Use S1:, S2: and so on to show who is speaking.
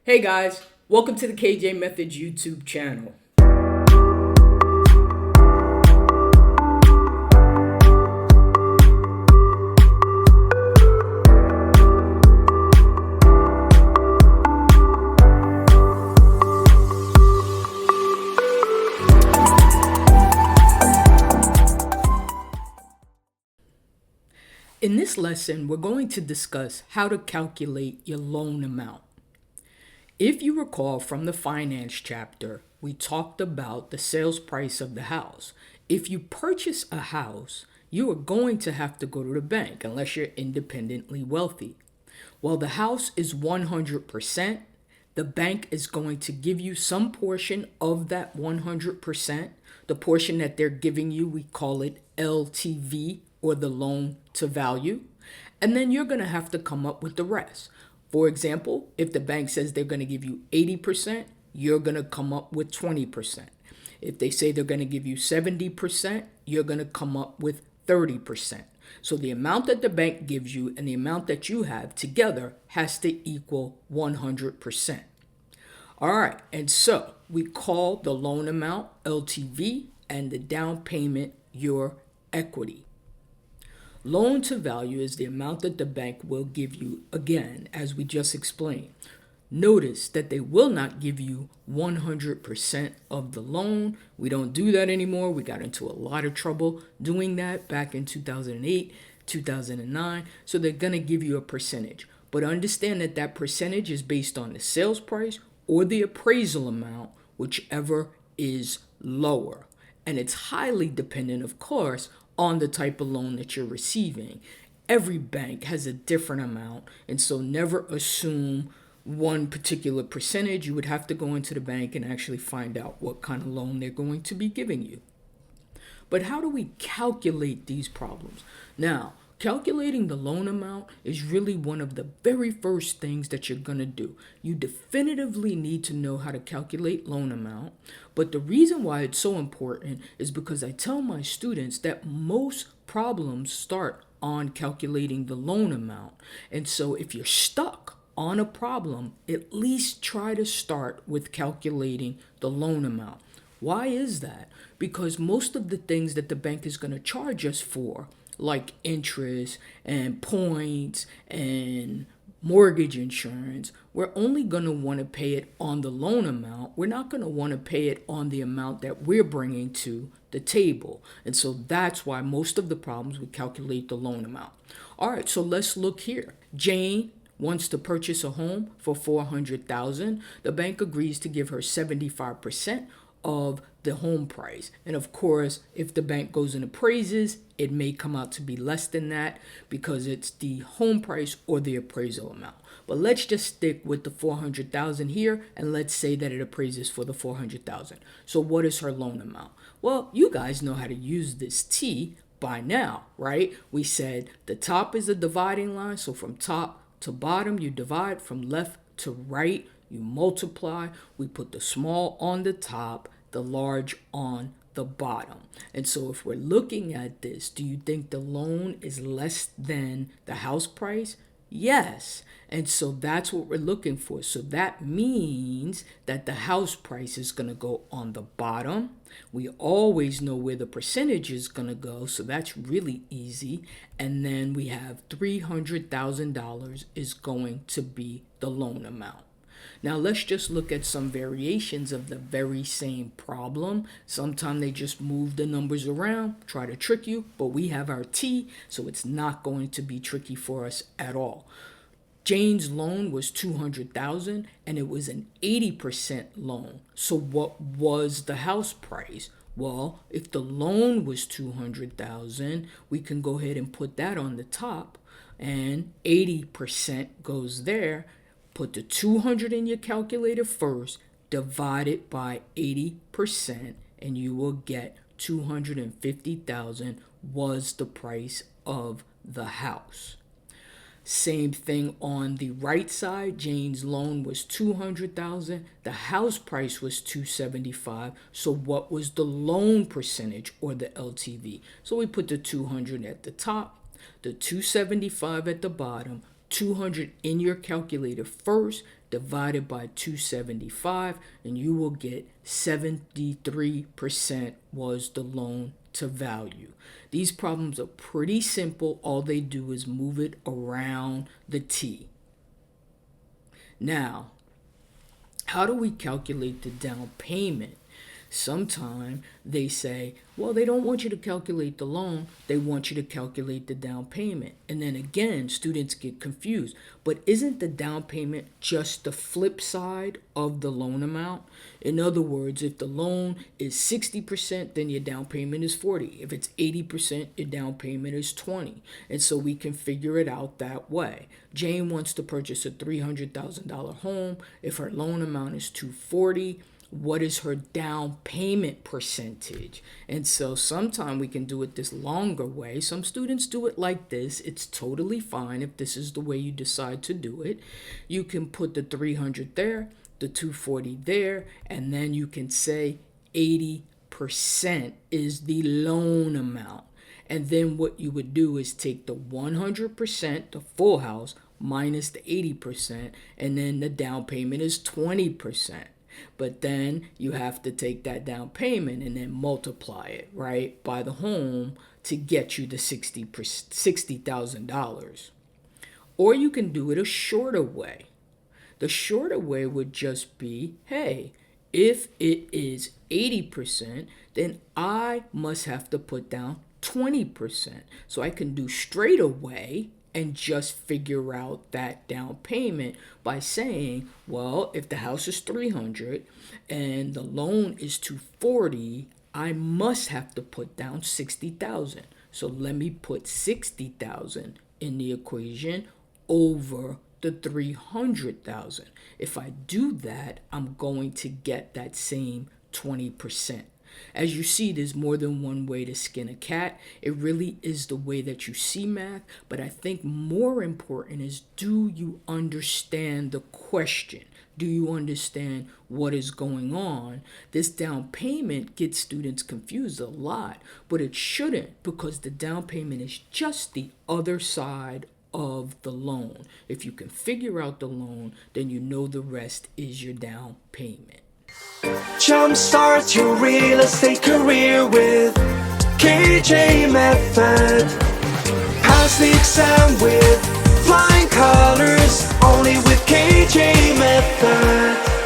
S1: Hey guys, welcome to the KJ Methods YouTube channel. In this lesson, we're going to discuss how to calculate your loan amount. If you recall from the finance chapter, we talked about the sales price of the house. If you purchase a house, you are going to have to go to the bank unless you're independently wealthy. Well, the house is 100%. The bank is going to give you some portion of that 100%. The portion that they're giving you, we call it LTV, or the loan to value. And then you're going to have to come up with the rest. For example, if the bank says they're going to give you 80%, you're going to come up with 20%. If they say they're going to give you 70%, you're going to come up with 30%. So the amount that the bank gives you and the amount that you have together has to equal 100%. All right, and so we call the loan amount LTV and the down payment your equity. Loan to value is the amount that the bank will give you, again, as we just explained. Notice that they will not give you 100% of the loan. We don't do that anymore. We got into a lot of trouble doing that back in 2008, 2009. So they're going to give you a percentage. But understand that that percentage is based on the sales price or the appraisal amount, whichever is lower. And it's highly dependent, of course, on the type of loan that you're receiving. Every bank has a different amount, and so never assume one particular percentage. You would have to go into the bank and actually find out what kind of loan they're going to be giving you. But how do we calculate these problems? Now, calculating the loan amount is really one of the very first things that you're going to do. You definitively need to know how to calculate loan amount. But the reason why it's so important is because I tell my students that most problems start on calculating the loan amount. And so if you're stuck on a problem, at least try to start with calculating the loan amount. Why is that? Because most of the things that the bank is going to charge us for, like interest and points and mortgage insurance, we're only going to want to pay it on the loan amount. We're not going to want to pay it on the amount that we're bringing to the table. And so that's why most of the problems we calculate the loan amount. All right, so let's look here. Jane wants to purchase a home for $400,000. The bank agrees to give her 75% of the home price. And of course, if the bank goes and appraises, it may come out to be less than that because it's the home price or the appraisal amount. But let's just stick with the $400,000 here, and let's say that it appraises for the $400,000. So what is her loan amount? Well, you guys know how to use this T by now, right? We said the top is a dividing line, so from top to bottom, you divide. From left to right, you multiply. We put the small on the top, the large on the bottom. And so if we're looking at this, do you think the loan is less than the house price? Yes. And so that's what we're looking for. So that means that the house price is going to go on the bottom. We always know where the percentage is going to go, so that's really easy. And then we have $300,000 is going to be the loan amount. Now let's just look at some variations of the very same problem. Sometimes they just move the numbers around, try to trick you, but we have our T, so it's not going to be tricky for us at all. Jane's loan was $200,000 and it was an 80% loan. So what was the house price? Well, if the loan was $200,000, we can go ahead and put that on the top, and 80% goes there. Put the 200 in your calculator first, divide it by 80%, and you will get $250,000 was the price of the house. Same thing on the right side. Jane's loan was $200,000. The house price was $275,000. So what was the loan percentage, or the LTV? So we put the 200 at the top, the $275,000 at the bottom, 200 in your calculator first, divided by 275, and you will get 73% was the loan to value. These problems are pretty simple. All they do is move it around the T. Now, how do we calculate the down payment? Sometimes they say, well, they don't want you to calculate the loan. They want you to calculate the down payment. And then again, students get confused. But isn't the down payment just the flip side of the loan amount? In other words, if the loan is 60%, then your down payment is 40. If it's 80%, your down payment is 20. And so we can figure it out that way. Jane wants to purchase a $300,000 home. If her loan amount is $240,000, what is her down payment percentage? And so sometimes we can do it this longer way. Some students do it like this. It's totally fine if this is the way you decide to do it. You can put the 300 there, the 240 there, and then you can say 80% is the loan amount. And then what you would do is take the 100%, the full house, minus the 80%, and then the down payment is 20%. But then you have to take that down payment and then multiply it, right, by the home to get you the $60,000. Or you can do it a shorter way. The shorter way would just be, hey, if it is 80%, then I must have to put down 20%. So I can do straight away and just figure out that down payment by saying, well, if the house is $300 and the loan is $240, I must have to put down $60,000. So let me put $60,000 in the equation over the $300,000. If I do that, I'm going to get that same 20%. As you see, there's more than one way to skin a cat. It really is the way that you see math. But I think more important is, do you understand the question? Do you understand what is going on? This down payment gets students confused a lot, but it shouldn't, because the down payment is just the other side of the loan. If you can figure out the loan, then you know the rest is your down payment.
S2: Jumpstart your real estate career with KJ Method. Pass the exam with flying colors, only with KJ Method.